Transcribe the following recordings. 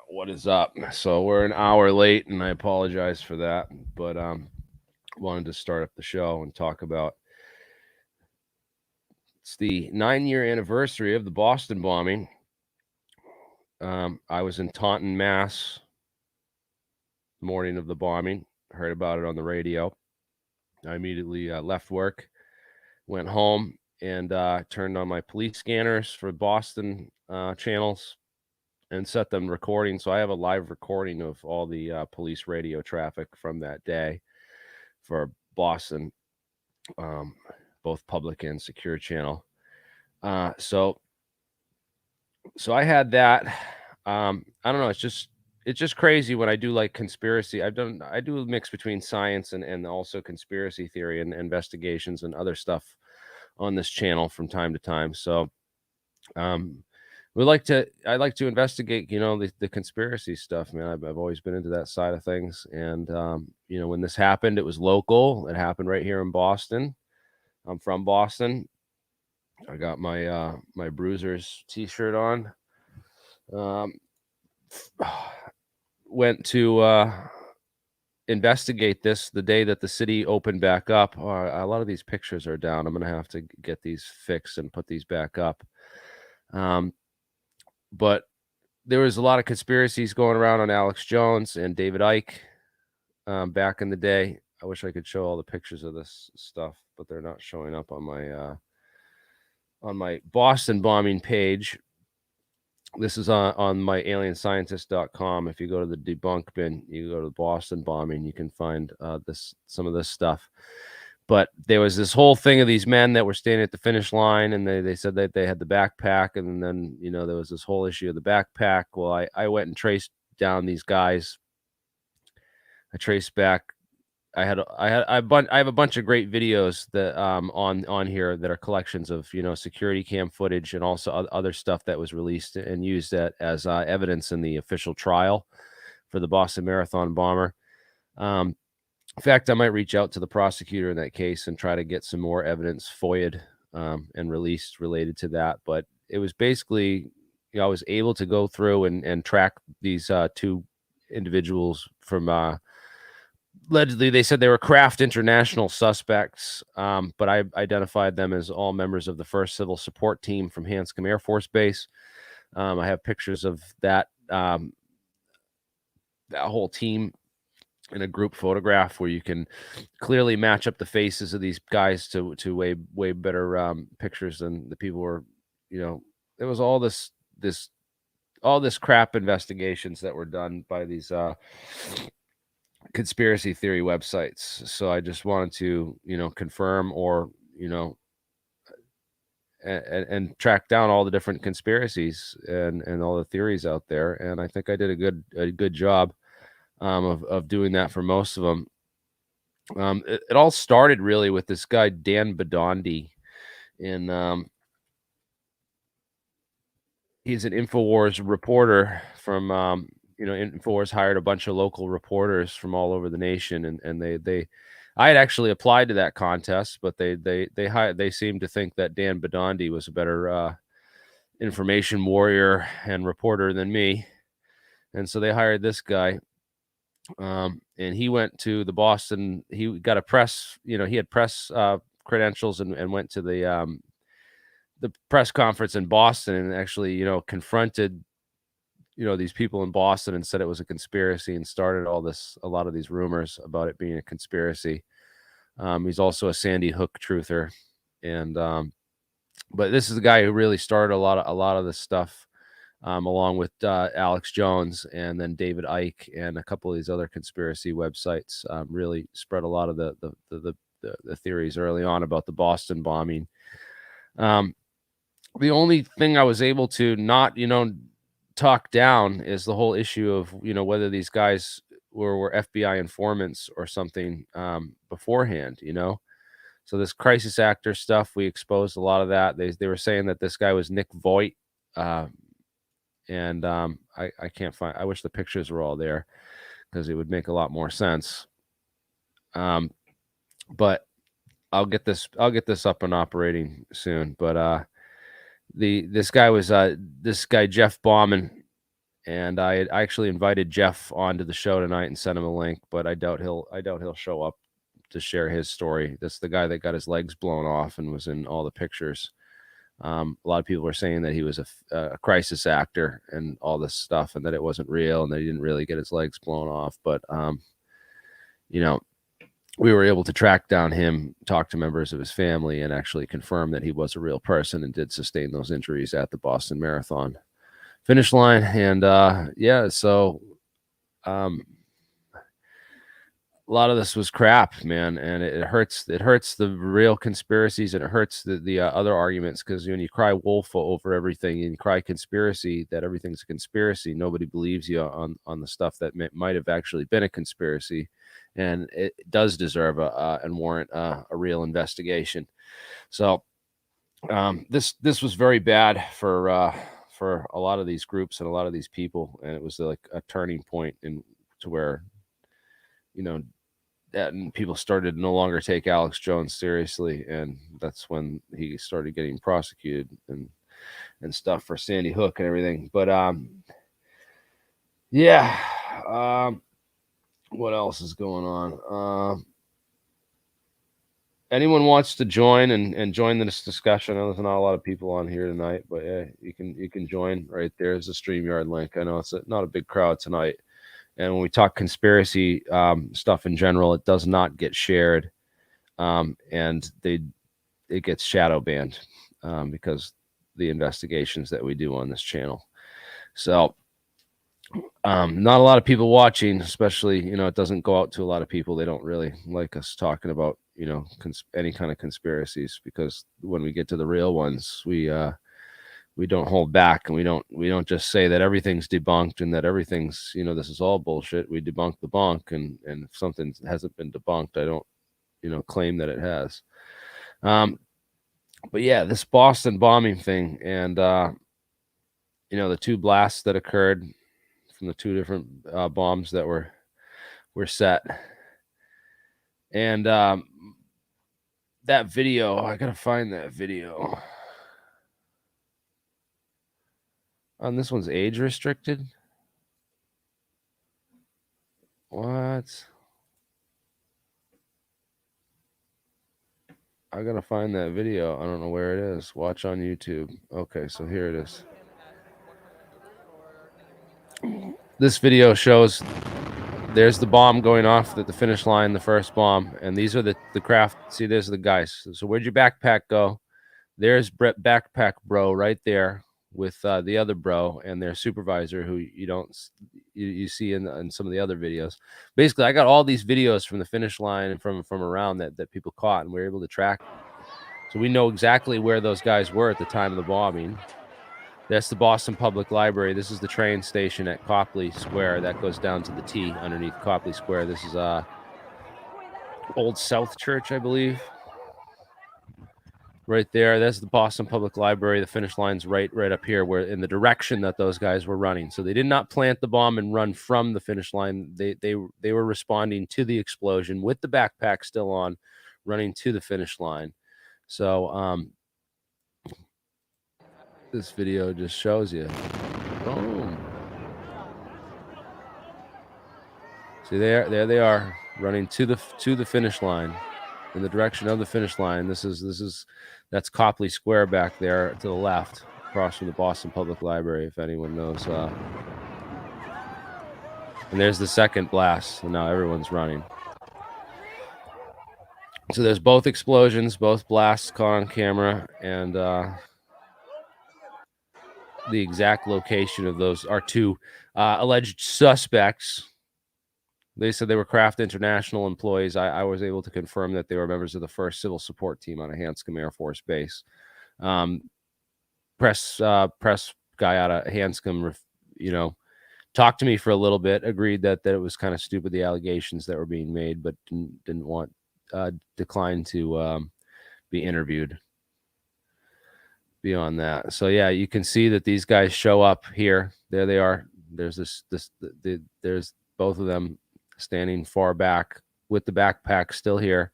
What is up? So we're an hour late, and I apologize for that. But wanted to start up the show and talk about it's the 9-year anniversary of the Boston bombing. I was in Taunton, Mass, the morning of the bombing. Heard about it on the radio. I immediately left work, went home, and turned on my police scanners for Boston channels and set them recording. So I have a live recording of all the police radio traffic from that day for Boston, um, both public and secure channel. So I had that. I don't know. It's just crazy when I do like conspiracy. I do a mix between science and also conspiracy theory and investigations and other stuff on this channel from time to time. So um, I like to investigate, the conspiracy stuff, man. I've always been into that side of things. And, when this happened, it was local. It happened right here in Boston. I'm from Boston. I got my, my Bruisers t-shirt on. Went to, investigate this the day that the city opened back up. A lot of these pictures are down. I'm going to have to get these fixed and put these back up. But there was a lot of conspiracies going around on Alex Jones and David Icke back in the day. I wish I could show all the pictures of this stuff, but they're not showing up on my Boston bombing page. This is on my alienscientist.com. If you go to the debunk bin, you go to the Boston bombing, you can find some of this stuff. But there was this whole thing of these men that were standing at the finish line, and they said that they had the backpack, and then there was this whole issue of the backpack. Well, I went and traced down these guys. I traced back. I have a bunch of great videos that on here that are collections of security cam footage and also other stuff that was released and used as evidence in the official trial for the Boston Marathon bomber. In fact, I might reach out to the prosecutor in that case and try to get some more evidence FOIA'd and released related to that. But it was basically, I was able to go through and track these two individuals from allegedly, they said they were Kraft International suspects, but I identified them as all members of the 1st Civil Support Team from Hanscom Air Force Base. I have pictures of that whole team in a group photograph where you can clearly match up the faces of these guys to way better pictures than the people were. There was all this crap investigations that were done by these conspiracy theory websites. So I just wanted to confirm or and track down all the different conspiracies and all the theories out there, and I think I did a good job of doing that for most of them. It all started really with this guy Dan Bedondi in he's an InfoWars reporter from InfoWars hired a bunch of local reporters from all over the nation, and I had actually applied to that contest, but they seemed to think that Dan Bedondi was a better information warrior and reporter than me, and so they hired this guy. And he went to the Boston. He got a press. He had press credentials and went to the press conference in Boston and actually confronted these people in Boston and said it was a conspiracy and started a lot of these rumors about it being a conspiracy. He's also a Sandy Hook truther, and but this is the guy who really started a lot of this stuff, along with Alex Jones and then David Icke and a couple of these other conspiracy websites. Really spread a lot of the theories early on about the Boston bombing. The only thing I was able to not talk down is the whole issue of whether these guys were FBI informants or something beforehand. So this crisis actor stuff, we exposed a lot of that. They were saying that this guy was Nick Voigt, and I can't find. I wish the pictures were all there because it would make a lot more sense. But I'll get this up and operating soon. But this guy Jeff Bauman, And I actually invited Jeff onto the show tonight and sent him a link, but I doubt he'll show up to share his story. That's the guy that got his legs blown off and was in all the pictures. A lot of people were saying that he was a crisis actor and all this stuff, and that it wasn't real, and that he didn't really get his legs blown off. But we were able to track down him, talk to members of his family, and actually confirm that he was a real person and did sustain those injuries at the Boston Marathon finish line. And so a lot of this was crap, man, and it hurts the real conspiracies, and it hurts the other arguments, because when you cry wolf over everything and you cry conspiracy, that everything's a conspiracy, nobody believes you on the stuff that might have actually been a conspiracy, and it does deserve and warrant a real investigation. So this was very bad for a lot of these groups and a lot of these people, and it was like a turning point to where and people started to no longer take Alex Jones seriously, and that's when he started getting prosecuted and stuff for Sandy Hook and everything. But what else is going on? Anyone wants to join and join this discussion? I know there's not a lot of people on here tonight, but yeah, you can join right there. There's a StreamYard link. I know it's not a big crowd tonight. And when we talk conspiracy stuff in general, it does not get shared, and it gets shadow banned because the investigations that we do on this channel. So not a lot of people watching, especially, it doesn't go out to a lot of people. They don't really like us talking about, any kind of conspiracies, because when we get to the real ones, we don't hold back, and we don't just say that everything's debunked and that everything's, this is all bullshit. We debunk the bunk, and if something hasn't been debunked, I don't, claim that it has. But yeah, this Boston bombing thing, and the two blasts that occurred from the two different bombs that were set, and that video, I gotta find that video. This one's age restricted. What? I gotta find that video. I don't know where it is. Watch on YouTube. Okay, so here it is. This video shows there's the bomb going off at the finish line, the first bomb, and these are the craft. See, there's the guys. So where'd your backpack go? There's backpack bro right there with the other bro and their supervisor, who you see in some of the other videos. Basically, I got all these videos from the finish line and from around that people caught, and we were able to track. So we know exactly where those guys were at the time of the bombing. That's the Boston Public Library. This is the train station at Copley Square that goes down to the T underneath Copley Square. This is Old South Church, I believe. Right there, that's the Boston Public Library. The finish line's right up here, where in the direction that those guys were running. So they did not plant the bomb and run from the finish line. They were responding to the explosion with the backpack still on, running to the finish line. So this video just shows you. Boom. See, there they are, running to the finish line, in the direction of the finish line. That's Copley Square back there to the left, across from the Boston Public Library, if anyone knows. And there's the second blast, and now everyone's running. So there's both explosions, both blasts caught on camera, and the exact location of those are two alleged suspects. They said they were Kraft International employees. I was able to confirm that they were members of the 1st Civil Support Team on a Hanscom Air Force Base. Press guy out of Hanscom, talked to me for a little bit, agreed that it was kind of stupid, the allegations that were being made, but didn't want, declined to be interviewed beyond that. So yeah, you can see that these guys show up here. There they are. There's there's both of them standing far back with the backpack still here.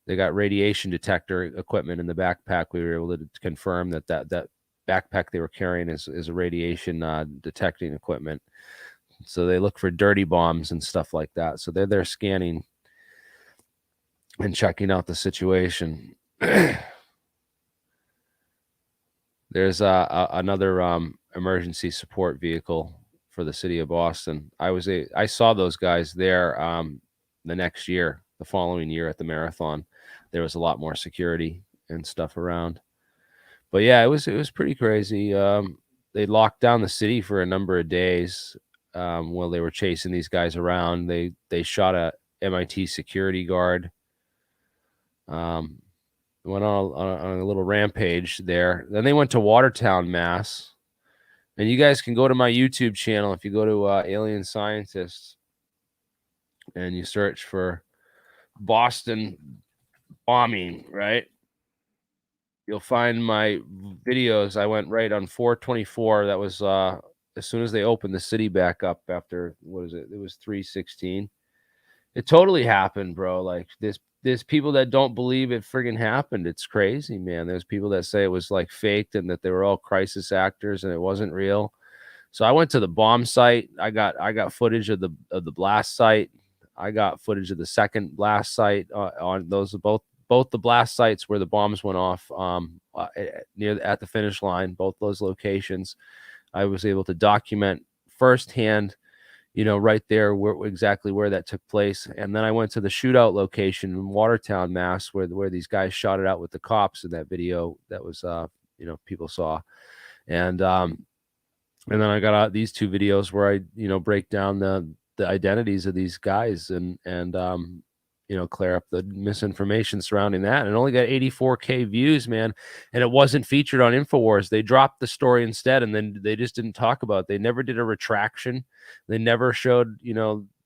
They got radiation detector equipment in the backpack. We were able to confirm that backpack they were carrying is a radiation detecting equipment. So they look for dirty bombs and stuff like that. So they're there scanning and checking out the situation. There's another emergency support vehicle for the city of Boston. I saw those guys there the next year, the following year at the marathon. There was a lot more security and stuff around. But yeah, it was pretty crazy. They locked down the city for a number of days while they were chasing these guys around. They shot a MIT security guard. Went on a little rampage there. Then they went to Watertown, Mass. And you guys can go to my YouTube channel if you go to Alien Scientists and you search for Boston bombing, right? You'll find my videos. I went right on 4/24. That was as soon as they opened the city back up after, what is it? It was 3/16. It totally happened, bro. Like there's people that don't believe it friggin' happened. It's crazy, man. There's people that say it was like faked and that they were all crisis actors and it wasn't real. So I went to the bomb site. I got footage of the blast site. I got footage of the second blast site on those both the blast sites where the bombs went off near at the finish line. Both those locations, I was able to document firsthand, right there exactly where that took place. And then I went to the shootout location in Watertown, Mass, where these guys shot it out with the cops in that video that was people saw. And then I got out these two videos where I break down the identities of these guys and clear up the misinformation surrounding that. And it only got 84K views, man. And it wasn't featured on InfoWars. They dropped the story instead, and then they just didn't talk about it. They never did a retraction. They never showed,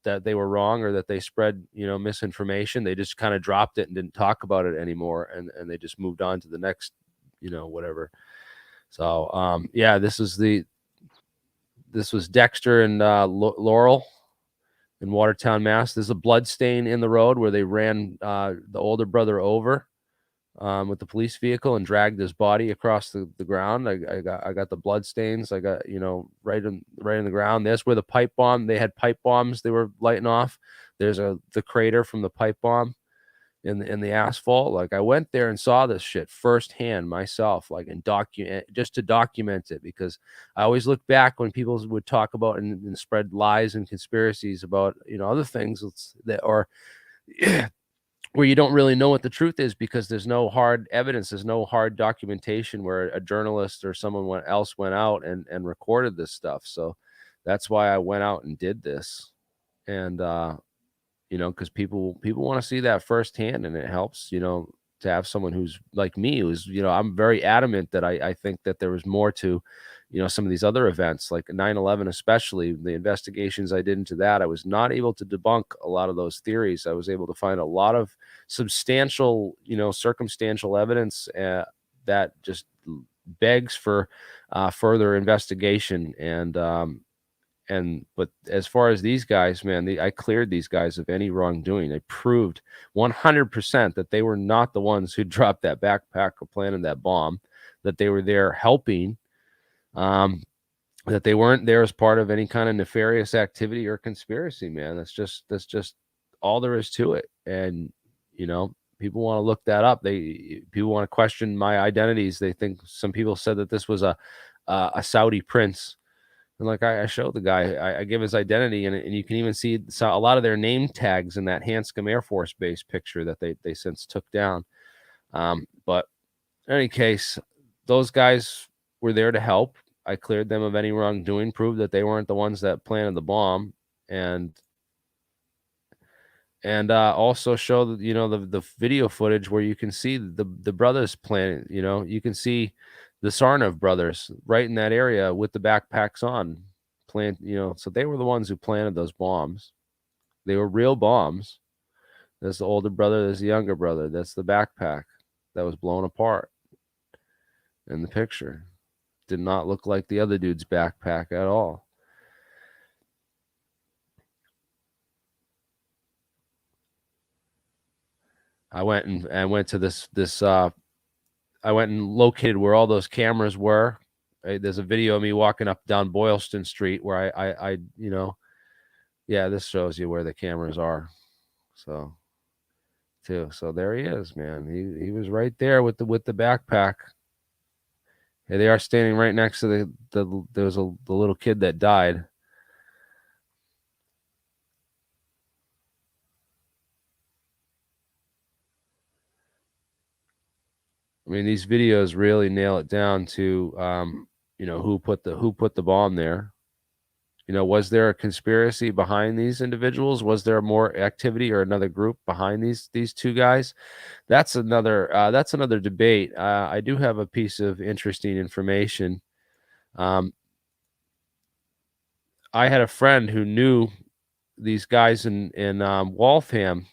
that they were wrong or that they spread, misinformation. They just kind of dropped it and didn't talk about it anymore. And they just moved on to the next, whatever. So yeah, this was Dexter and Laurel in Watertown, Mass. There's a blood stain in the road where they ran the older brother over with the police vehicle and dragged his body across the ground. I got the blood stains. I got right in the ground. There's where the pipe bomb. They had pipe bombs they were lighting off. There's the crater from the pipe bomb in the asphalt. Like I went there and saw this shit firsthand myself, like and just to document it, because I always look back when people would talk about and spread lies and conspiracies about other things that are where you don't really know what the truth is because there's no hard evidence, there's no hard documentation where a journalist or someone else went out and recorded this stuff. So that's why I went out and did this. And because people want to see that firsthand, and it helps, to have someone who's like me, who's, I'm very adamant that I think that there was more to, some of these other events like 9/11, especially the investigations I did into that. I was not able to debunk a lot of those theories. I was able to find a lot of substantial, circumstantial evidence that just begs for further investigation. But as far as these guys, man, I cleared these guys of any wrongdoing. I proved 100% that they were not the ones who dropped that backpack or planted that bomb, that they were there helping, that they weren't there as part of any kind of nefarious activity or conspiracy, man. That's just all there is to it. And, people want to look that up. People want to question my identities. They think some people said that this was a Saudi prince. And like I showed the guy, I give his identity, and you can even see a lot of their name tags in that Hanscom Air Force Base picture that they since took down. But in any case, those guys were there to help. I cleared them of any wrongdoing, proved that they weren't the ones that planted the bomb, and also show the video footage where you can see the brothers planting. You can see the Sarnov brothers right in that area with the backpacks on, so they were the ones who planted those bombs. They were real bombs. There's the older brother, there's the younger brother. That's the backpack that was blown apart in the picture. Did not look like the other dude's backpack at all. I went to this I went and located where all those cameras were There's a video of me walking up down Boylston Street where I yeah, this shows you where the cameras are. So too. So there he is, man. He was right there with the backpack. Here they are standing right next to there was the little kid that died. I mean, these videos really nail it down to who put the bomb there. Was there a conspiracy behind these individuals? Was there more activity or another group behind these two guys? That's another debate. I do have a piece of interesting information. I had a friend who knew these guys in Waltham.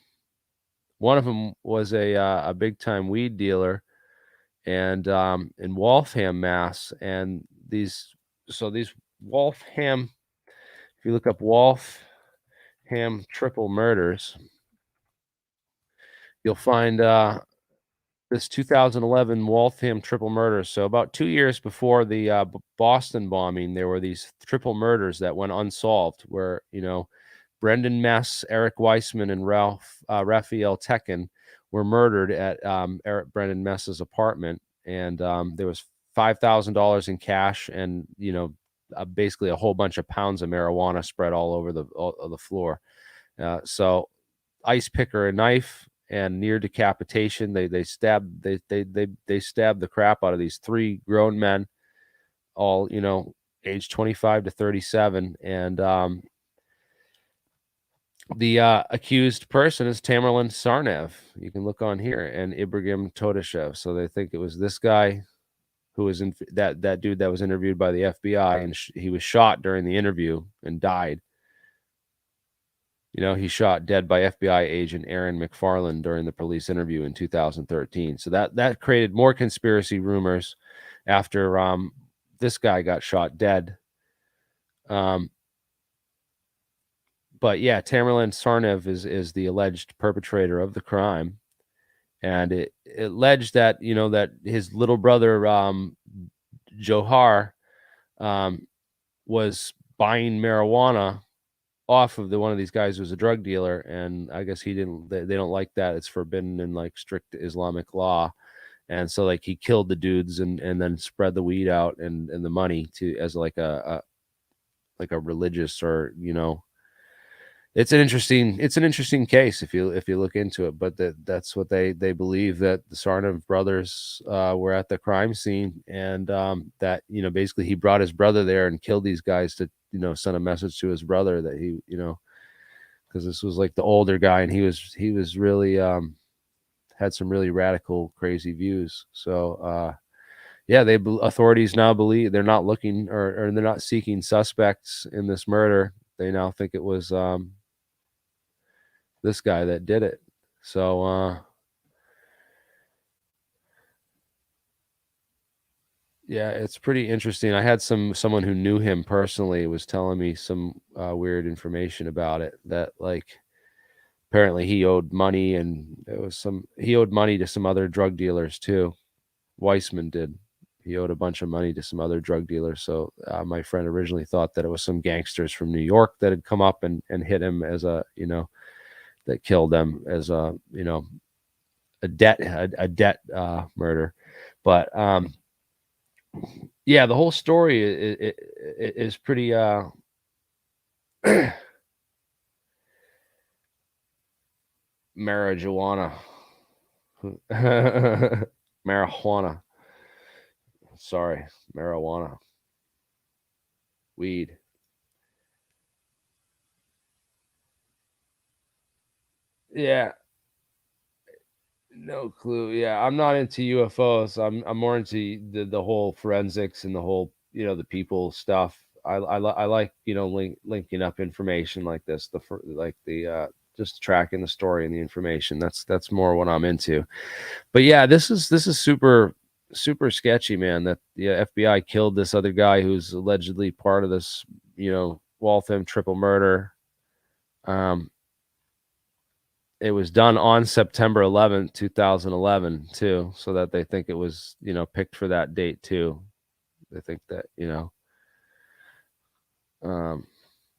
One of them was a big time weed dealer, and in Waltham, Mass. And these Waltham, if you look up Waltham triple murders, you'll find this 2011 Waltham triple murders. So about 2 years before the Boston bombing, there were these triple murders that went unsolved, where Brendan Mess, Eric Weissman, and Raphael Tekken were murdered at Brendan Mess's apartment, and there was $5,000 in cash, and basically a whole bunch of pounds of marijuana spread all over the floor. So ice pick or a knife, and near decapitation, they stabbed the crap out of these three grown men, all age 25 to 37, and the accused person is Tamerlan Sarnev. You can look on here, and Ibrahim Todashev. So they think it was this guy who was in that dude that was interviewed by the FBI, and he was shot during the interview and died. He shot dead by FBI agent Aaron McFarland during the police interview in 2013. So that created more conspiracy rumors after this guy got shot dead. But yeah, Tamerlan Sarnev is the alleged perpetrator of the crime, and it alleged that that his little brother Johar was buying marijuana off of one of these guys who was a drug dealer, and I guess they don't like that. It's forbidden in like strict Islamic law, and so like he killed the dudes and then spread the weed out and the money to as like a religious or it's an interesting case if you look into it, but that's what they believe, that the Sarnev brothers were at the crime scene, and that basically he brought his brother there and killed these guys to send a message to his brother that he because this was like the older guy, and he was really had some really radical crazy views. So yeah, authorities now believe they're not looking or they're not seeking suspects in this murder. They now think it was this guy that did it. So yeah, it's pretty interesting. I had someone who knew him personally was telling me some weird information about it, that like apparently he owed money, and he owed money to some other drug dealers too. Weissman did. He owed a bunch of money to some other drug dealers. So my friend originally thought that it was some gangsters from New York that had come up and hit him as a that killed them as a a debt murder. But yeah, the whole story is pretty marijuana. Marijuana. Sorry, marijuana. Weed. Yeah, no clue. Yeah, I'm not into UFOs. I'm more into the whole forensics and the whole the people stuff. I like linking up information like this. Just tracking the story and the information. That's more what I'm into. But yeah, this is super sketchy, man. That the FBI killed this other guy who's allegedly part of this Waltham triple murder. It was done on September 11th, 2011 too, so that they think it was picked for that date too. They think that,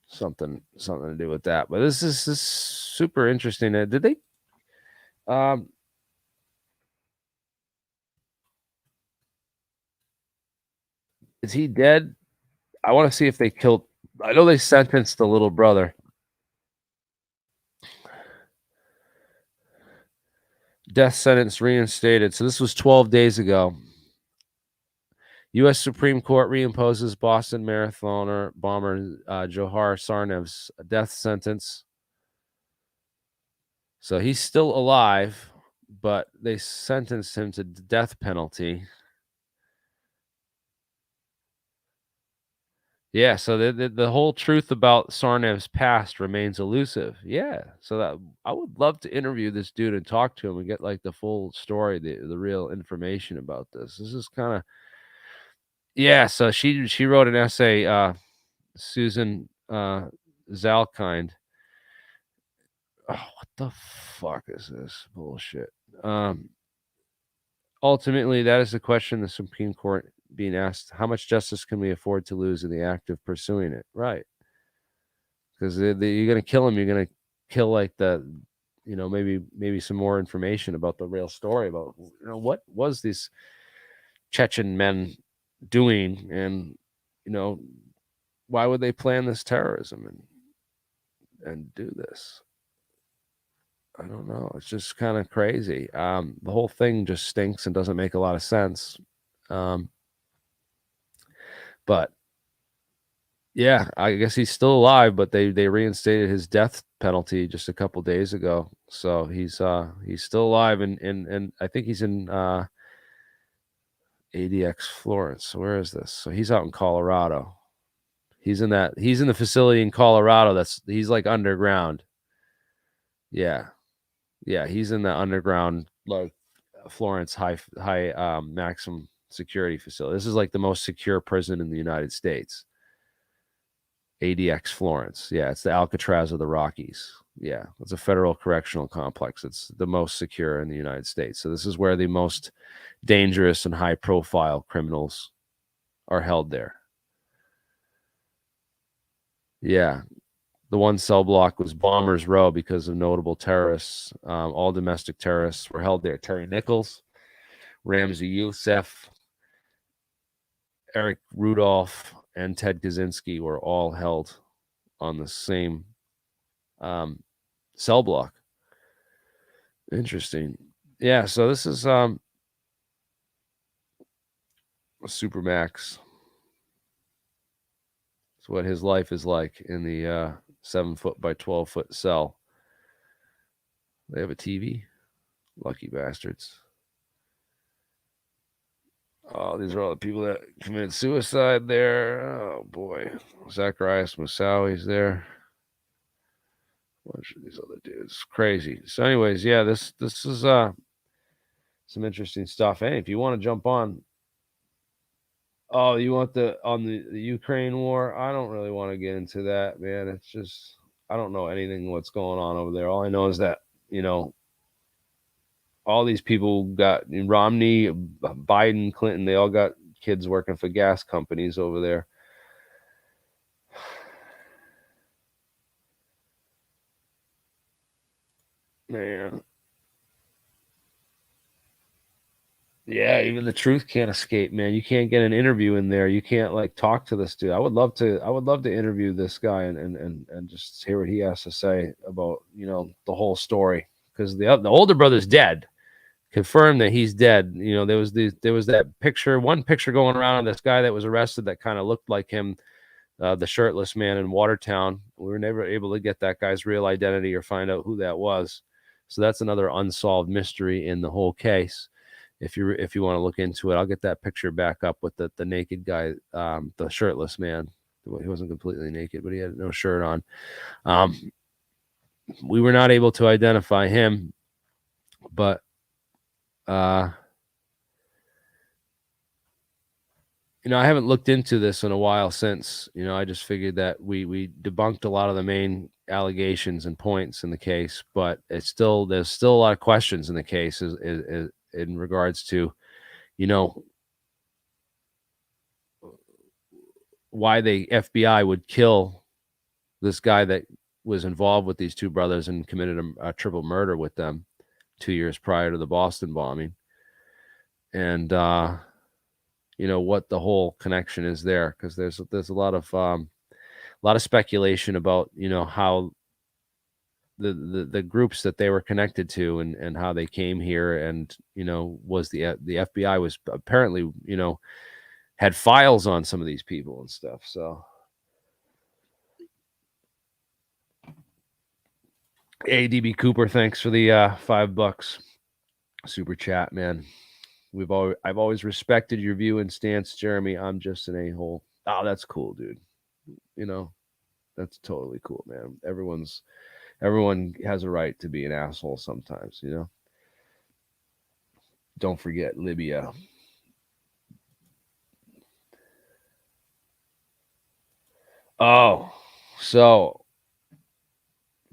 something to do with that. But this is super interesting. Did they? Is he dead? I want to see if they killed. I know they sentenced the little brother. Death sentence reinstated. So this was 12 days ago. U.S. Supreme Court reimposes Boston marathoner bomber Johar Sarnev's death sentence. So he's still alive, but they sentenced him to death penalty. Yeah, so the whole truth about Sarnev's past remains elusive. Yeah, so that I would love to interview this dude and talk to him and get like the full story, the real information about this. This is kind of yeah. So she wrote an essay, Susan Zalkind. Oh, what the fuck is this bullshit? Ultimately, that is the question the Supreme Court being asked: how much justice can we afford to lose in the act of pursuing it? Right. Because you're going to kill him. You're going to kill like maybe some more information about the real story about what was these Chechen men doing, and why would they plan this terrorism and do this? I don't know. It's just kind of crazy. The whole thing just stinks and doesn't make a lot of sense. But yeah, I guess he's still alive, but they reinstated his death penalty just a couple days ago. So he's still alive, and I think he's in ADX Florence. Where is this? So he's out in Colorado. He's in the facility in Colorado. He's like underground. Yeah. Yeah, he's in the underground like Florence high maximum security facility. This is like the most secure prison in the United States. ADX Florence. Yeah, it's the Alcatraz of the Rockies. Yeah, it's a federal correctional complex. It's the most secure in the United States. So this is where the most dangerous and high profile criminals are held there. Yeah. The one cell block was Bombers Row because of notable terrorists. All domestic terrorists were held there. Terry Nichols, Ramzi Youssef, Eric Rudolph, and Ted Kaczynski were all held on the same cell block. Interesting. Yeah, so this is Supermax. It's what his life is like in the 7-foot by 12-foot cell. They have a TV. Lucky bastards. Oh, these are all the people that committed suicide there. Oh boy. Zacharias Moussaoui's there. A bunch of these other dudes. Crazy. So, anyways, yeah, this is some interesting stuff. Hey, if you want to jump on. Oh, you want the Ukraine war? I don't really want to get into that, man. It's just I don't know anything what's going on over there. All I know is that, all these people got Romney, Biden, Clinton, they all got kids working for gas companies over there. Man. Yeah, even the truth can't escape, man. You can't get an interview in there. You can't like talk to this dude. I would love to interview this guy and just hear what he has to say about, the whole story. Because the older brother's dead. Confirmed that he's dead. There was that picture, one picture going around of this guy that was arrested that kind of looked like him, the shirtless man in Watertown. We were never able to get that guy's real identity or find out who that was. So that's another unsolved mystery in the whole case. If you want to look into it, I'll get that picture back up with the naked guy, the shirtless man. He wasn't completely naked, but he had no shirt on. We were not able to identify him, but I haven't looked into this in a while since. I just figured that we debunked a lot of the main allegations and points in the case, but there's still a lot of questions in the case in regards to, why the FBI would kill this guy that was involved with these two brothers and committed a triple murder with them 2 years prior to the Boston bombing. And, what the whole connection is there, because there's a lot of speculation about, how the groups that they were connected to and how they came here, and, was the FBI was apparently, had files on some of these people and stuff. So, hey, DB Cooper, thanks for the $5 super chat, man. I've always respected your view and stance, Jeremy. I'm just an a-hole. Oh, that's cool, dude. That's totally cool, man. Everyone has a right to be an asshole sometimes, Don't forget Libya. Oh, so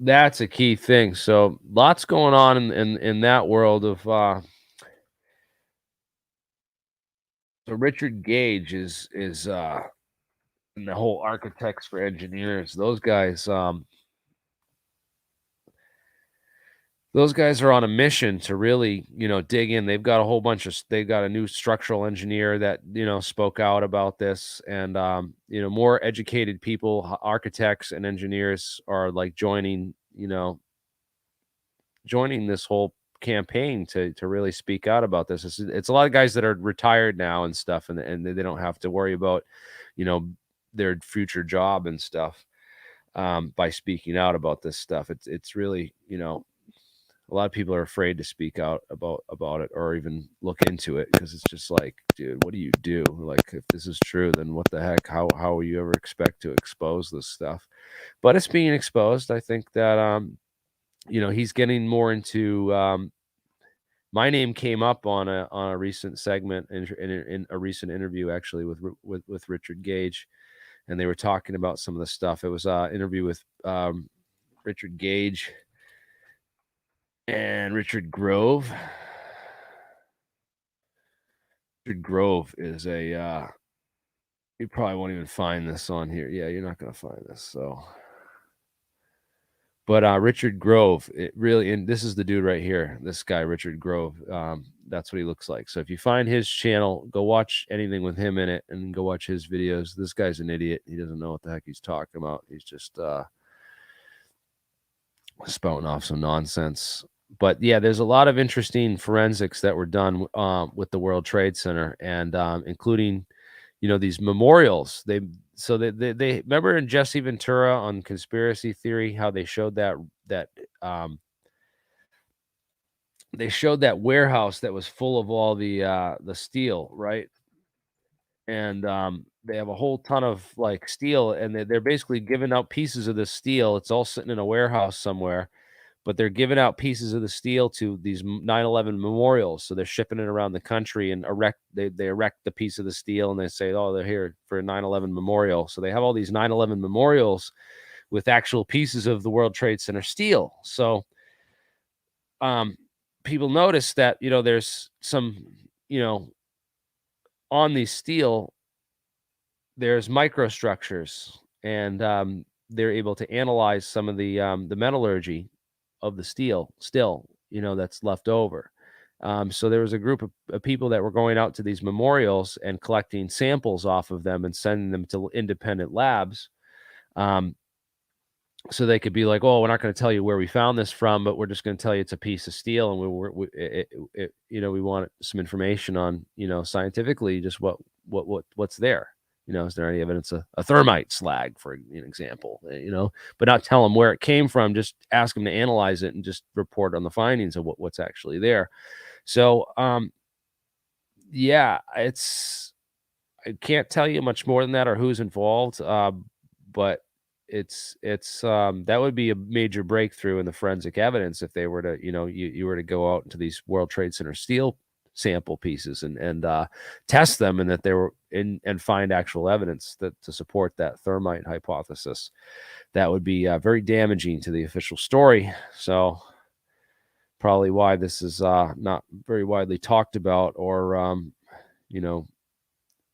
that's a key thing. So lots going on in that world of so Richard Gage is and the whole architects for engineers. Those guys are on a mission to really, dig in. They've got a new structural engineer that, spoke out about this, and, more educated people, architects and engineers are like joining this whole campaign to really speak out about this. It's a lot of guys that are retired now and stuff, and they don't have to worry about, their future job and stuff, by speaking out about this stuff. It's really, a lot of people are afraid to speak out about it or even look into it, because it's just like, dude, what do you do? Like, if this is true, then what the heck? How will you ever expect to expose this stuff? But it's being exposed. I think that he's getting more into. My name came up on a recent segment in a recent interview, actually, with Richard Gage, and they were talking about some of the stuff. It was an interview with Richard Gage and Richard Grove. Richard Grove is you probably won't even find this on here. Yeah, you're not going to find this. So, but Richard Grove, and this is the dude right here. This guy, Richard Grove. That's what he looks like. So if you find his channel, go watch anything with him in it and go watch his videos. This guy's an idiot. He doesn't know what the heck he's talking about. He's just spouting off some nonsense. But yeah, there's a lot of interesting forensics that were done with the World Trade Center, and including, these memorials. They remember in Jesse Ventura on conspiracy theory how they showed that they showed that warehouse that was full of all the steel, right? And they have a whole ton of like steel, and they're basically giving out pieces of the steel. It's all sitting in a warehouse somewhere, but they're giving out pieces of the steel to these 9/11 memorials. So they're shipping it around the country and they erect the piece of the steel, and they say, oh, they're here for a 9/11 memorial. So they have all these 9/11 memorials with actual pieces of the World Trade Center steel. So people notice that, there's some, on the steel, there's microstructures, and they're able to analyze some of the metallurgy of the steel still, that's left over. So there was a group of people that were going out to these memorials and collecting samples off of them and sending them to independent labs. So they could be like, oh, we're not going to tell you where we found this from, but we're just going to tell you it's a piece of steel, and we want some information on, scientifically, just what's there. Is there any evidence of a thermite slag, for an example, but not tell them where it came from, just ask them to analyze it and just report on the findings of what's actually there. So, yeah, I can't tell you much more than that or who's involved. But it's that would be a major breakthrough in the forensic evidence if they were to, you were to go out into these World Trade Center steel sample pieces and test them, and that they were and find actual evidence to support that thermite hypothesis. That would be very damaging to the official story. So probably why this is not very widely talked about, or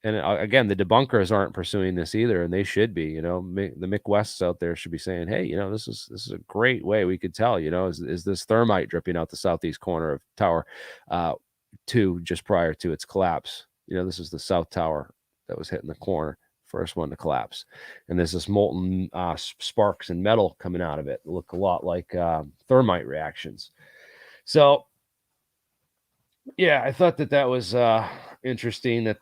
And again, the debunkers aren't pursuing this either, and they should be. The Mick Wests out there should be saying, "Hey, this is a great way we could tell. Is this thermite dripping out the southeast corner of Tower uh, Two just prior to its collapse? This is the South Tower that was hitting the corner, first one to collapse, and there's this molten sparks and metal coming out of it. Look a lot like thermite reactions. So yeah, I thought that was interesting. I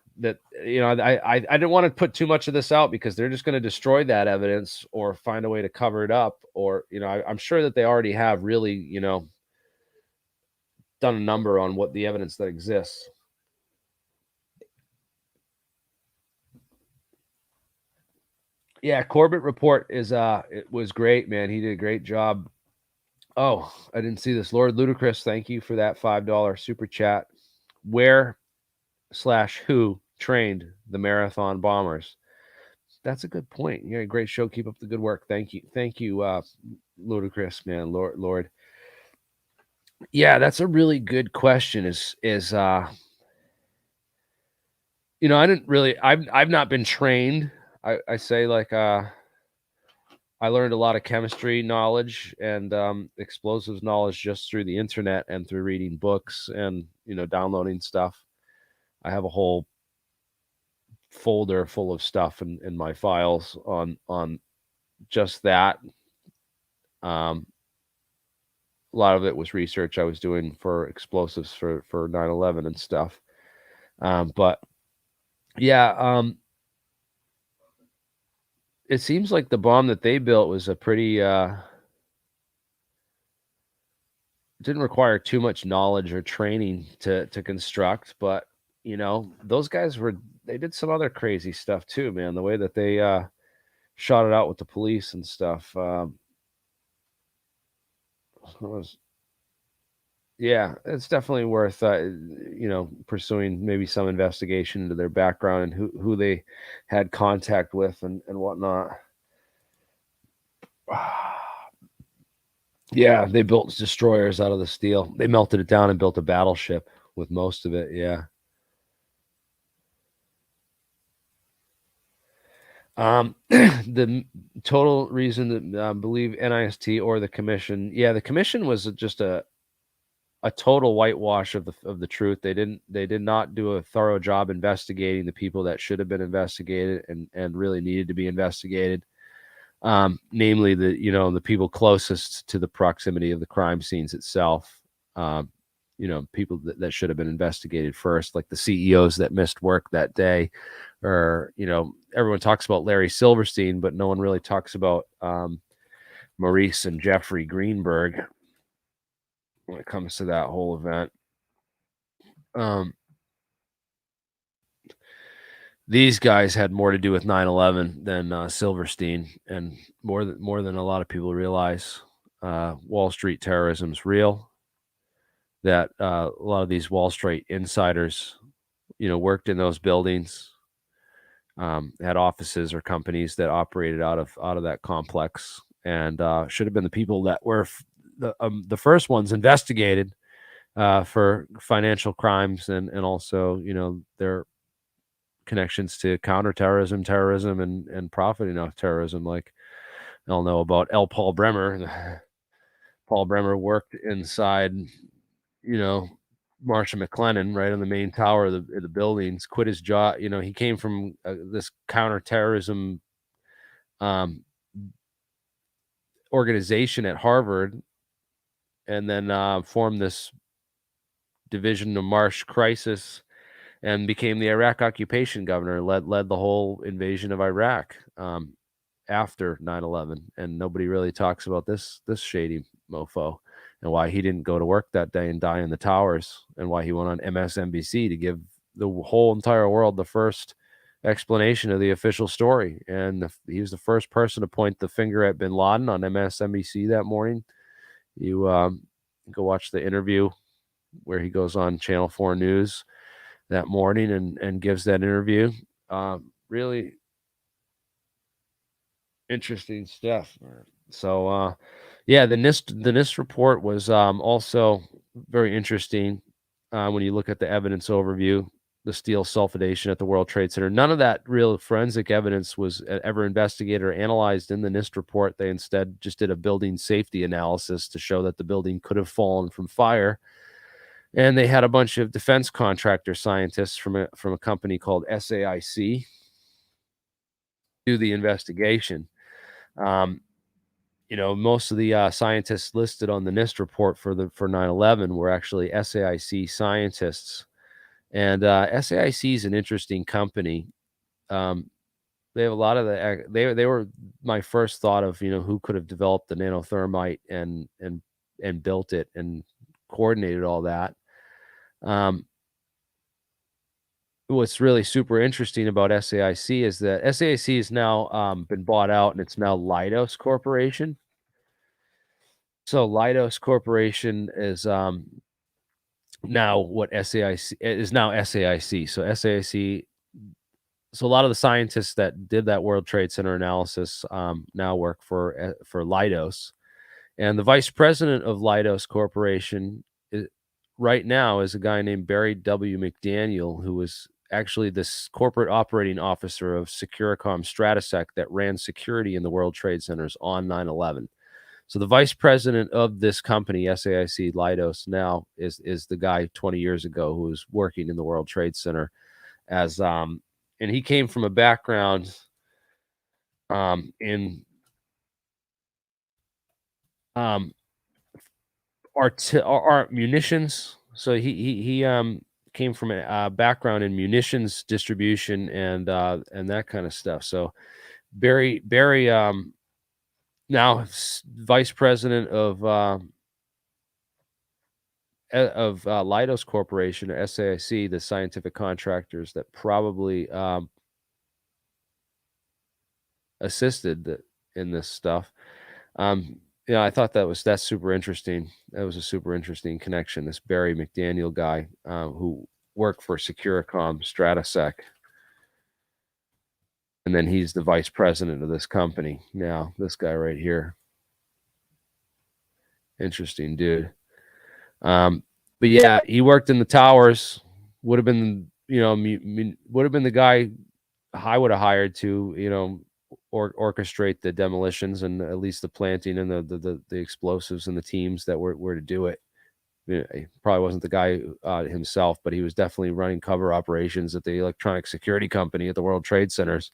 didn't want to put too much of this out because they're just going to destroy that evidence or find a way to cover it up, or I'm sure that they already have really done a number on what the evidence that exists. Yeah, Corbett report it was great, man. He did a great job. Oh, I didn't see this. Lord Ludacris, thank you for that $5 super chat. Where/who trained the marathon bombers? That's a good point. Yeah, great show. Keep up the good work. Thank you, Ludacris, man, Lord. Yeah, that's a really good question. I didn't really. I've not been trained. I say like I learned a lot of chemistry knowledge and explosives knowledge just through the internet and through reading books and downloading stuff. I have a whole folder full of stuff in my files on just that. A lot of it was research I was doing for explosives for 9/11 and stuff. But yeah, it seems like the bomb that they built was a pretty didn't require too much knowledge or training to construct, but those guys they did some other crazy stuff too, man. The way that they shot it out with the police and stuff. Yeah, it's definitely worth pursuing maybe some investigation into their background and who they had contact with and whatnot. Yeah, they built destroyers out of the steel. They melted it down and built a battleship with most of it. Yeah. The total reason that I believe NIST or the commission, yeah, the commission was just a total whitewash of the truth. They did not do a thorough job investigating the people that should have been investigated and really needed to be investigated. Namely the people closest to the proximity of the crime scenes itself. People that should have been investigated first, like the CEOs that missed work that day, or everyone talks about Larry Silverstein, but no one really talks about Maurice and Jeffrey Greenberg when it comes to that whole event. These guys had more to do with 9/11 than Silverstein, and more than a lot of people realize. Wall Street terrorism is real. That a lot of these Wall Street insiders, worked in those buildings, had offices or companies that operated out of that complex, and should have been the people that were the first ones investigated for financial crimes and also their connections to counterterrorism, terrorism, and profiting off terrorism. Like I'll know about Paul Bremer. Paul Bremer worked inside, Marshall McLennan, right on the main tower of the buildings. Quit his job. He came from this counterterrorism organization at Harvard, and then formed this division of Marsh Crisis and became the Iraq occupation governor, led the whole invasion of Iraq after 9/11. And nobody really talks about this shady mofo and why he didn't go to work that day and die in the towers, and why he went on MSNBC to give the whole entire world the first explanation of the official story. And he was the first person to point the finger at bin Laden on MSNBC that morning. You go watch the interview where he goes on Channel 4 News that morning and gives that interview. Really interesting stuff. So yeah, the NIST report was also very interesting when you look at the evidence overview. the steel sulfidation at the World Trade Center. None of that real forensic evidence was ever investigated or analyzed in the NIST report. They instead just did a building safety analysis to show that the building could have fallen from fire. And they had a bunch of defense contractor scientists from a company called SAIC do the investigation. Um, most of the scientists listed on the NIST report for 9/11 were actually SAIC scientists. And SAIC is an interesting company. Um, they have a lot of they were my first thought of who could have developed the nanothermite and built it and coordinated all that. Um, what's really super interesting about SAIC is that SAIC has now been bought out and it's now Leidos Corporation. So Leidos Corporation is now what SAIC is now SAIC. So SAIC. So a lot of the scientists that did that World Trade Center analysis now work for Leidos, and the vice president of Leidos Corporation right now is a guy named Barry W. McDaniel, who was actually this corporate operating officer of Securicom Stratesec that ran security in the World Trade Centers on 9/11. So the vice president of this company, SAIC Leidos, now is the guy 20 years ago who was working in the World Trade Center as and he came from a background in um art munitions. So he came from a background in munitions distribution and that kind of stuff. So Barry now vice president of Leidos Corporation, or SAIC, the scientific contractors that probably assisted in this stuff. I thought that's super interesting. That was a super interesting connection. This Barry McDaniel guy who worked for Securicom Stratesec, and then he's the vice president of this company now. This guy right here, interesting dude. But yeah, he worked in the towers. Would have been would have been the guy I would have hired to orchestrate the demolitions and at least the planting and the explosives and the teams that were to do it. He probably wasn't the guy himself, but he was definitely running cover operations at the electronic security company at the World Trade Centers.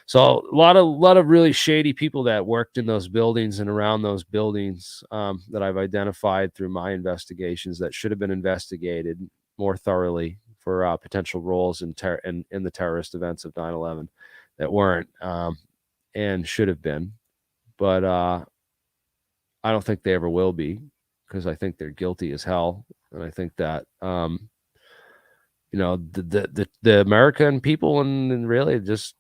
So a lot of really shady people that worked in those buildings and around those buildings that I've identified through my investigations that should have been investigated more thoroughly for potential roles in the terrorist events of 9/11 that weren't and should have been, but I don't think they ever will be because I think they're guilty as hell, and I think that the American people and really just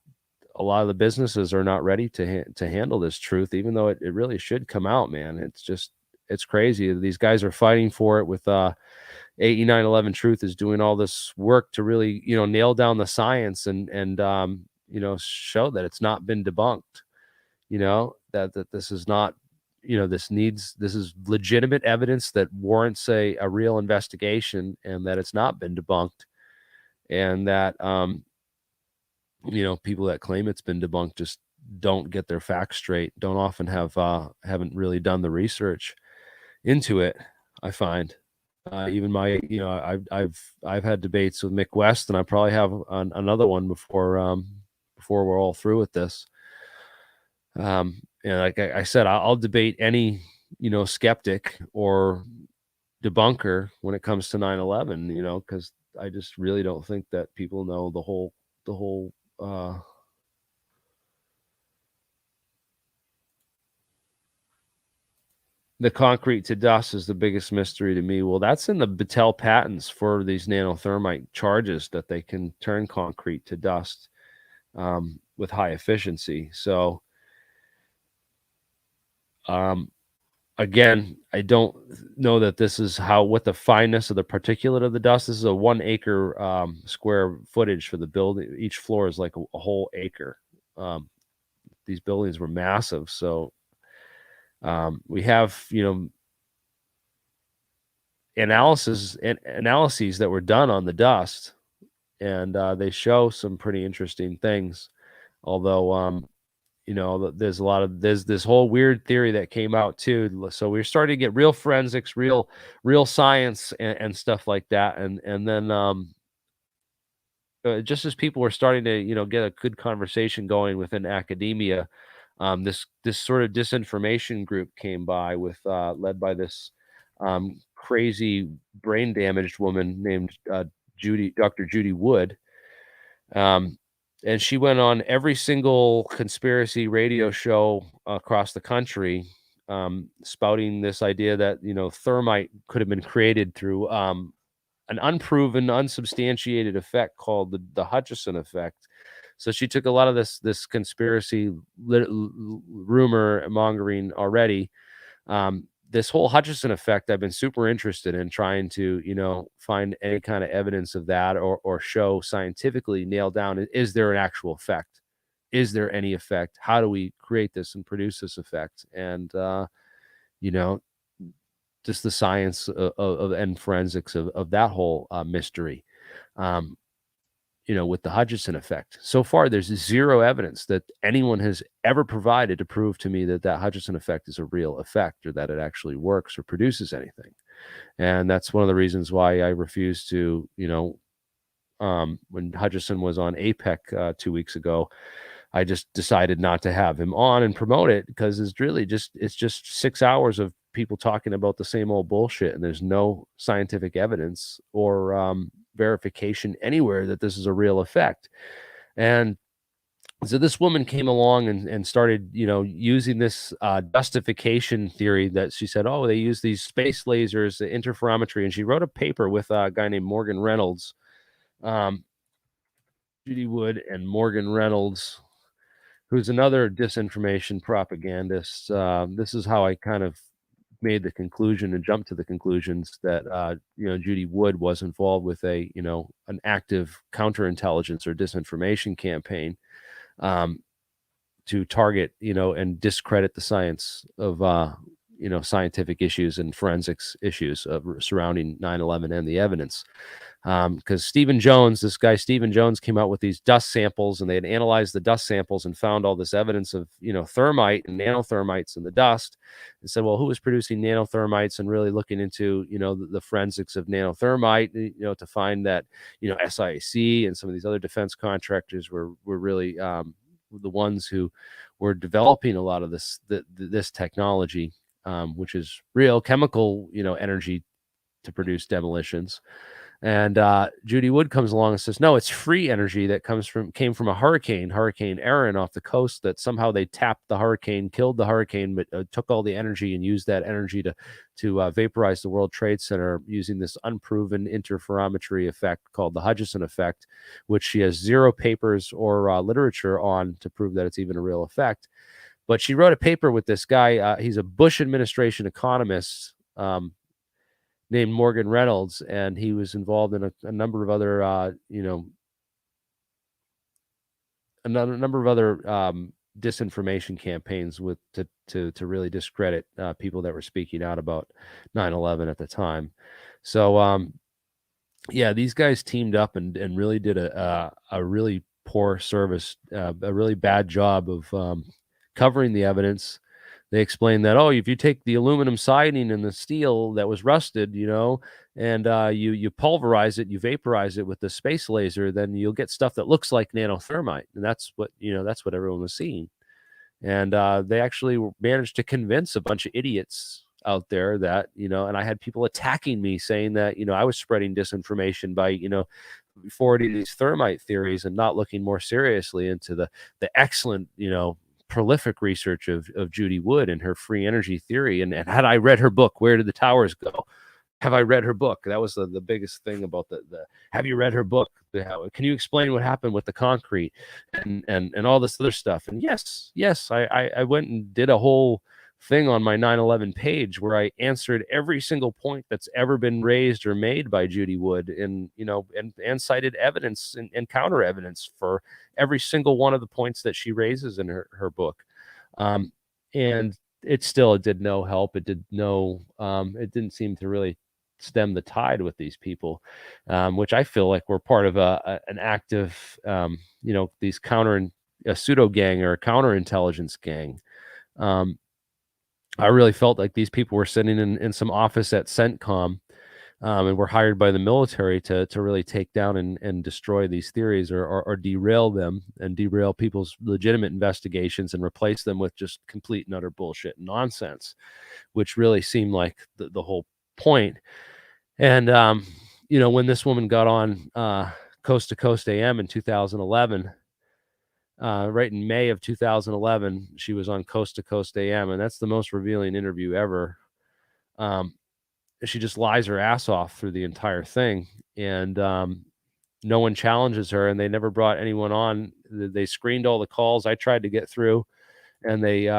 a lot of the businesses are not ready to handle this truth, even though it really should come out, man. It's crazy. These guys are fighting for it with AE 9/11 Truth is doing all this work to really, nail down the science and show that it's not been debunked, that this is not, this is legitimate evidence that warrants a real investigation and that it's not been debunked. And that, people that claim it's been debunked just don't get their facts straight, don't often haven't really done the research into it. I find even my, I've had debates with Mick West, and I probably have another one before we're all through with this. And like I said, I'll debate any skeptic or debunker when it comes to 9/11. Because I just really don't think that people know the whole the concrete to dust is the biggest mystery to me. Well, that's in the Battelle patents for these nanothermite charges that they can turn concrete to dust with high efficiency. So, again, I don't know that this is what the fineness of the particulate of the dust. This is a 1 acre square footage for the building. Each floor is like a whole acre. These buildings were massive. So we have, analyses that were done on the dust and they show some pretty interesting things. Although, there's this whole weird theory that came out too. So we're starting to get real forensics, real science, and stuff like that. And then just as people were starting to get a good conversation going within academia, this sort of disinformation group came by with led by this crazy brain damaged woman named Dr. Judy Wood. Um, and she went on every single conspiracy radio show across the country, spouting this idea that thermite could have been created through an unproven, unsubstantiated effect called the Hutchison effect. So she took a lot of this conspiracy rumor mongering already. This whole Hutchison effect, I've been super interested in trying to, find any kind of evidence of that, or show scientifically, nail down, is there an actual effect? Is there any effect? How do we create this and produce this effect? And, you know, just the science of and forensics of that whole mystery. Um, with the Hutchison effect. So far, there's zero evidence that anyone has ever provided to prove to me that Hutchison effect is a real effect, or that it actually works or produces anything. And that's one of the reasons why I refuse to, when Hutchison was on APEC 2 weeks ago, I just decided not to have him on and promote it, because it's just 6 hours of people talking about the same old bullshit, and there's no scientific evidence or verification anywhere that this is a real effect. And so this woman came along and started, using this dustification theory, that she said, oh, they use these space lasers, the interferometry, and she wrote a paper with a guy named Morgan Reynolds, um, Judy Wood and Morgan Reynolds, who's another disinformation propagandist. This is how I kind of made the conclusion and jumped to the conclusions that Judy Wood was involved with an active counterintelligence or disinformation campaign, to target and discredit the science of scientific issues and forensics issues surrounding 9/11 and the evidence. Because this guy Stephen Jones, came out with these dust samples, and they had analyzed the dust samples and found all this evidence of thermite and nanothermites in the dust, and said, well, who was producing nanothermites, and really looking into the forensics of nanothermite, to find that SIC and some of these other defense contractors were really the ones who were developing a lot of this technology, which is real chemical energy to produce demolitions. And Judy Wood comes along and says, no, it's free energy that came from a Hurricane Aaron, off the coast, that somehow they tapped the hurricane, killed the hurricane, but took all the energy and used that energy to vaporize the World Trade Center, using this unproven interferometry effect called the Hutchison effect, which she has zero papers or literature on to prove that it's even a real effect. But she wrote a paper with this guy. He's a Bush administration economist, named Morgan Reynolds, and he was involved in a number of other, disinformation campaigns to really discredit people that were speaking out about 9/11 at the time. So, yeah, these guys teamed up and really did a really poor service, a really bad job of covering the evidence. They explained that, oh, if you take the aluminum siding and the steel that was rusted, and you pulverize it, you vaporize it with the space laser, then you'll get stuff that looks like nanothermite, and that's what everyone was seeing. And they actually managed to convince a bunch of idiots out there that and I had people attacking me, saying that I was spreading disinformation by forwarding these thermite theories and not looking more seriously into the excellent prolific research of Judy Wood and her free energy theory. And had I read her book, Where Did the Towers Go? Have I read her book? That was the biggest thing about the have you read her book? Can you explain what happened with the concrete and all this other stuff? And yes, I went and did a whole thing on my 9/11 page where I answered every single point that's ever been raised or made by Judy Wood, and and cited evidence and counter evidence for every single one of the points that she raises in her book. And it did no help. It didn't seem to really stem the tide with these people, which I feel like we're part of an active, these a pseudo gang or a counterintelligence gang. Um, I really felt like these people were sitting in some office at CENTCOM, and were hired by the military to really take down and destroy these theories, or derail them and derail people's legitimate investigations and replace them with just complete and utter bullshit and nonsense, which really seemed like the whole point. And when this woman got on Coast to Coast AM in 2011, right in May of 2011, she was on Coast to Coast AM, and that's the most revealing interview ever. Um, she just lies her ass off through the entire thing, and no one challenges her, and they never brought anyone on. They screened all the calls I tried to get through, and they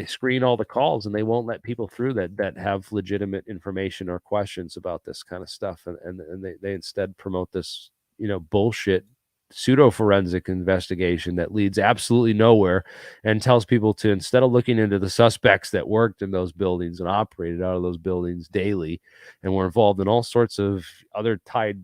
screen all the calls, and they won't let people through that have legitimate information or questions about this kind of stuff, and they instead promote this bullshit pseudo forensic investigation that leads absolutely nowhere, and tells people to, instead of looking into the suspects that worked in those buildings and operated out of those buildings daily and were involved in all sorts of other tied,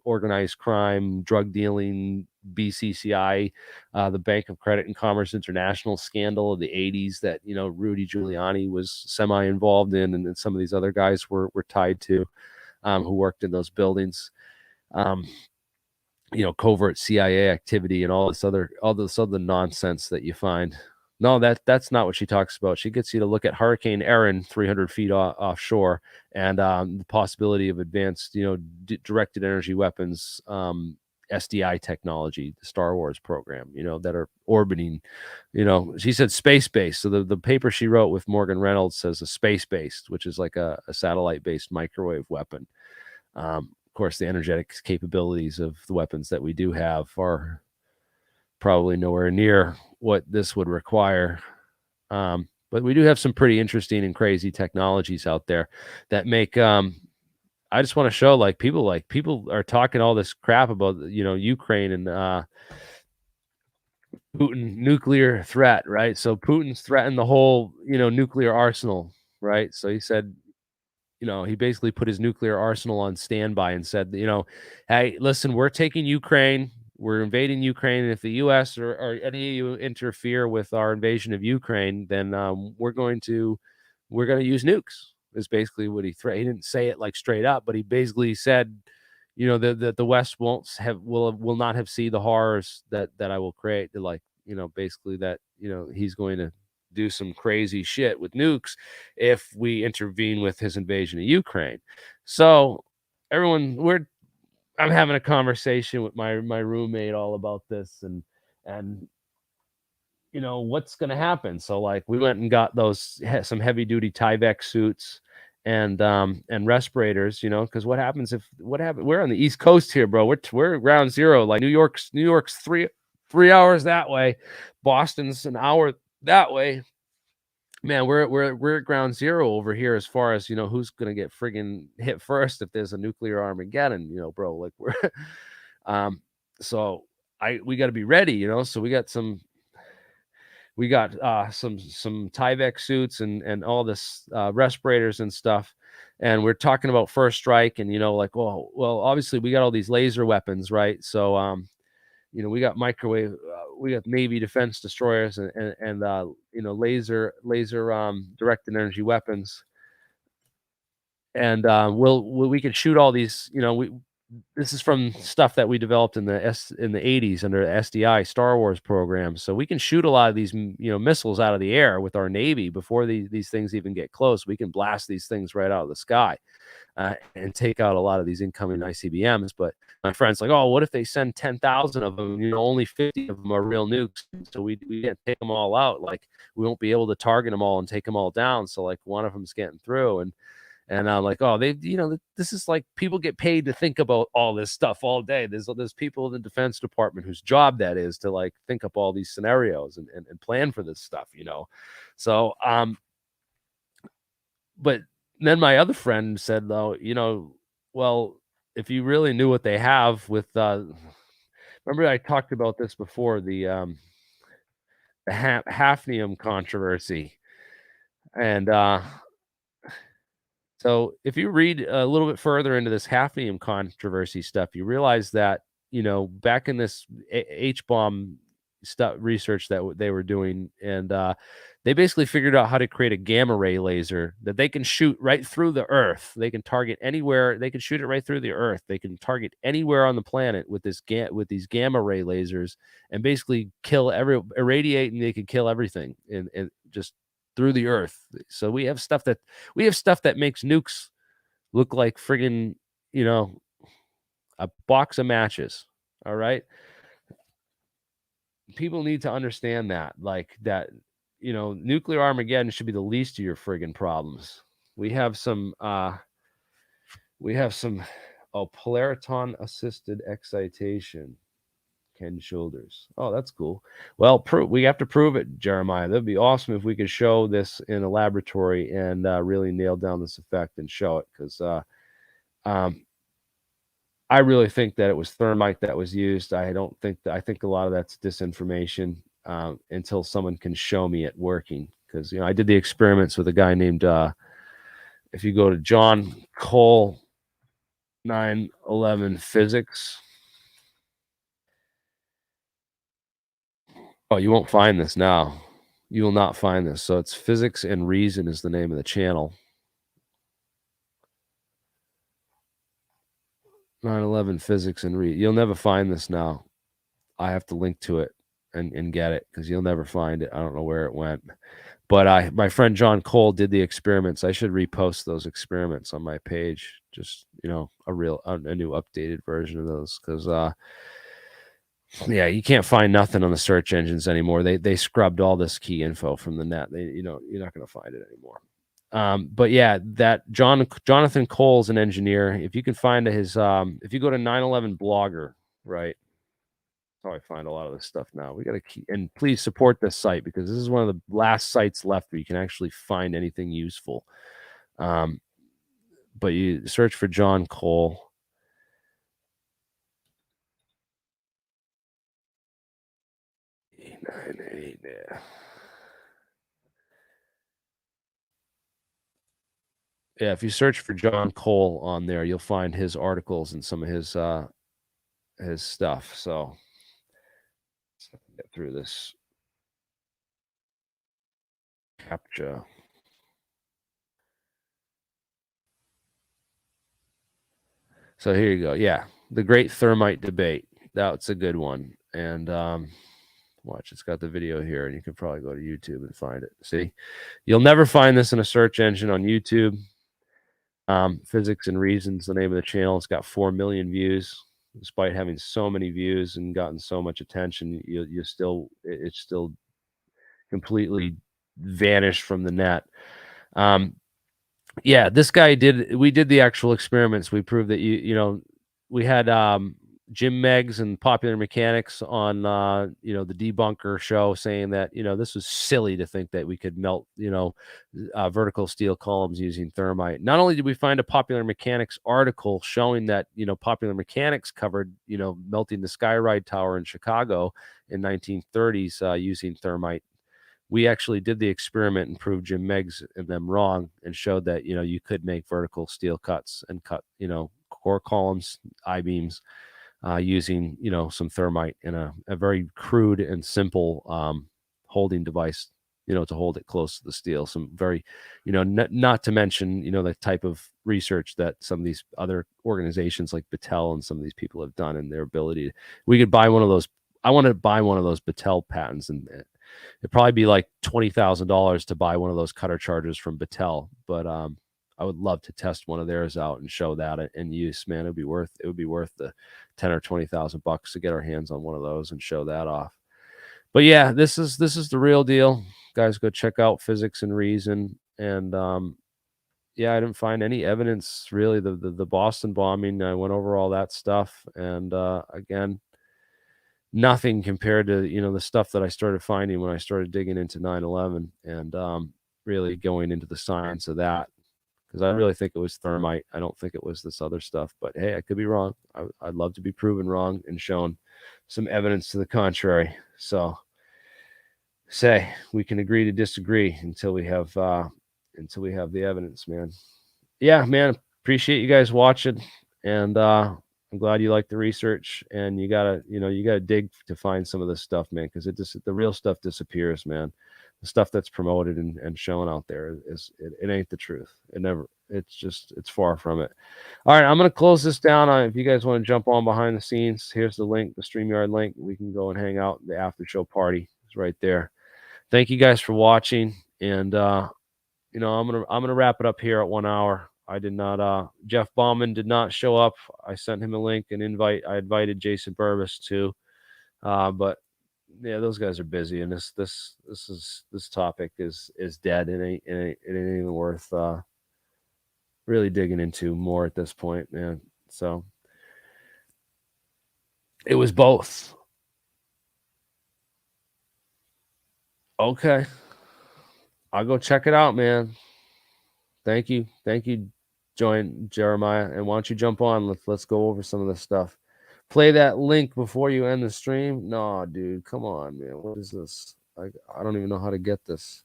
organized crime, drug dealing, BCCI, the Bank of Credit and Commerce International scandal of the 80s that, Rudy Giuliani was semi involved in, and then some of these other guys were tied to, who worked in those buildings. Covert CIA activity and all this other nonsense that you find. No, that's not what she talks about. She gets you to look at Hurricane Erin 300 feet offshore, and the possibility of advanced, directed energy weapons, SDI technology, the Star Wars program, that are orbiting. She said space-based. So the paper she wrote with Morgan Reynolds says a space-based, which is like a satellite-based microwave weapon. Of course, the energetic capabilities of the weapons that we do have are probably nowhere near what this would require. But we do have some pretty interesting and crazy technologies out there that make. I just want to show people are talking all this crap about Ukraine and Putin nuclear threat, right? So Putin's threatened the whole nuclear arsenal, right? So he said, he basically put his nuclear arsenal on standby and said, hey, listen, we're taking Ukraine. We're invading Ukraine. And if the U.S. or any of you interfere with our invasion of Ukraine, then we're going to use nukes. Is basically what he threatened. He didn't say it like straight up, but he basically said, that the West will not have seen the horrors that I will create. Basically that he's going to do some crazy shit with nukes if we intervene with his invasion of Ukraine. So I'm having a conversation with my roommate all about this and what's going to happen. So we went and got some heavy duty Tyvek suits and respirators, because what happens we're on the East Coast here, bro. We're ground zero. Like New York's 3 hours that way. Boston's an hour that way. Man, we're at ground zero over here as far as who's gonna get friggin' hit first if there's a nuclear Armageddon, bro. Like we're so we got to be ready, So we got some Tyvek suits and all this respirators and stuff, and we're talking about first strike, and well, obviously we got all these laser weapons, right? So we got microwave, we got Navy defense destroyers and laser directed energy weapons, and we can shoot all these. This is from stuff that we developed in the 80s under the SDI Star Wars program. So we can shoot a lot of these missiles out of the air with our Navy before these things even get close. We can blast these things right out of the sky. And take out a lot of these incoming ICBMs. But my friend's like, oh, what if they send 10,000 of them? Only 50 of them are real nukes. So we can't take them all out. Like we won't be able to target them all and take them all down. So like one of them's getting through. And I'm like, oh, this is like people get paid to think about all this stuff all day. There's people in the Defense Department whose job that is to like think up all these scenarios and plan for this stuff, So, but then my other friend said, though, well, if you really knew what they have with, remember I talked about this before, the hafnium controversy, and So if you read a little bit further into this hafnium controversy stuff, you realize that, back in this H-bomb stuff research that they were doing, and they basically figured out how to create a gamma ray laser that they can shoot right through the Earth. They can target anywhere. They can shoot it right through the Earth. They can target anywhere on the planet with with these gamma ray lasers, and basically irradiate, and they can kill everything, and just through the Earth. So we have stuff that makes nukes look like friggin', you know, a box of matches. All right. People need to understand that, like that, nuclear Armageddon should be the least of your friggin' problems. We have some, we have some, polariton assisted excitation. Ken Shoulders. Oh, that's cool. Well, we have to prove it, Jeremiah. That'd be awesome if we could show this in a laboratory and really nail down this effect and show it, because um, I really think that it was thermite that was used. I don't think that. I think a lot of that's disinformation until someone can show me it working. Because I did the experiments with a guy named. If you go to John Cole 911 physics. Oh, you won't find this now. You will not find this. So it's Physics and Reason is the name of the channel. 911 Physics and Reason. You'll never find this now. I have to link to it and get it, because you'll never find it. I don't know where it went. But my friend John Cole did the experiments. I should repost those experiments on my page. Just, a new updated version of those, because yeah, you can't find nothing on the search engines anymore. They scrubbed all this key info from the net. You're not going to find it anymore. But yeah, that Jonathan Cole's an engineer. If you can find his, if you go to 911 Blogger, right? That's how I find a lot of this stuff now. We got to keep, and please support this site, because this is one of the last sites left where you can actually find anything useful. But you search for John Cole. Yeah, if you search for John Cole on there, you'll find his articles and some of his stuff. So let's get through this captcha. So here you go. Yeah, the great thermite debate. That's a good one. And watch, it's got the video here, and you can probably go to YouTube and find it. See, you'll never find this in a search engine on YouTube. Physics and Reasons, the name of the channel. It's got 4 million views. Despite having so many views and gotten so much attention, it's still completely vanished from the net. Yeah, this guy we did the actual experiments. We proved that we had Jim Meggs and Popular Mechanics on the debunker show, saying that this was silly to think that we could melt vertical steel columns using thermite. Not only did we find a Popular Mechanics article showing that Popular Mechanics covered melting the Skyride Tower in Chicago in 1930s using thermite. We actually did the experiment and proved Jim Meggs and them wrong, and showed that you could make vertical steel cuts and cut core columns, I-beams, using some thermite in a very crude and simple holding device, to hold it close to the steel. Some very, not to mention the type of research that some of these other organizations like Battelle and some of these people have done, and their ability. We could buy one of those. I want to buy one of those Battelle patents, and it'd probably be like $20,000 to buy one of those cutter chargers from Battelle. But I would love to test one of theirs out and show that in use. Man, it would be worth the 10 or 20,000 bucks to get our hands on one of those and show that off. But yeah, this is the real deal. Guys, go check out Physics and Reason. And yeah, I didn't find any evidence really. The Boston bombing, I went over all that stuff, and again, nothing compared to the stuff that I started finding when I started digging into 9/11 and really going into the science of that, because I really think it was thermite. I don't think it was this other stuff, but hey, I could be wrong. I'd love to be proven wrong and shown some evidence to the contrary. So we can agree to disagree until we have the evidence, man. yeah, man, appreciate you guys watching, and I'm glad you like the research. And you gotta dig to find some of this stuff, man, because the real stuff disappears, man. The stuff that's promoted and shown out there it ain't the truth. It never. It's far from it. All right, I'm gonna close this down. If you guys want to jump on behind the scenes, here's the link, the StreamYard link. We can go and hang out. The after show party is right there. Thank you guys for watching, and I'm gonna wrap it up here at 1 hour. I did not Jeff Bauman did not show up. I sent him a link and invite. I invited Jason Burbis too. But yeah, those guys are busy, and this topic is dead. It ain't even worth really digging into more at this point, man. So it was both. Okay. I'll go check it out, man. Thank you. Thank you, join Jeremiah. And why don't you jump on? Let's go over some of this stuff. Play that link before you end the stream. No, dude, come on, man. What is this? I don't even know how to get this.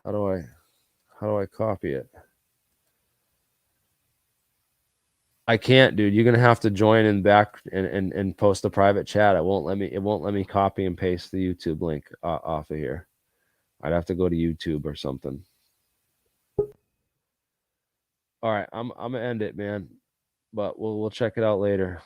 How do I copy it? I can't, dude. You're gonna have to join in back and post a private chat. It won't let me copy and paste the YouTube link off of here. I'd have to go to YouTube or something. All right, I'm gonna end it, man. But we'll check it out later.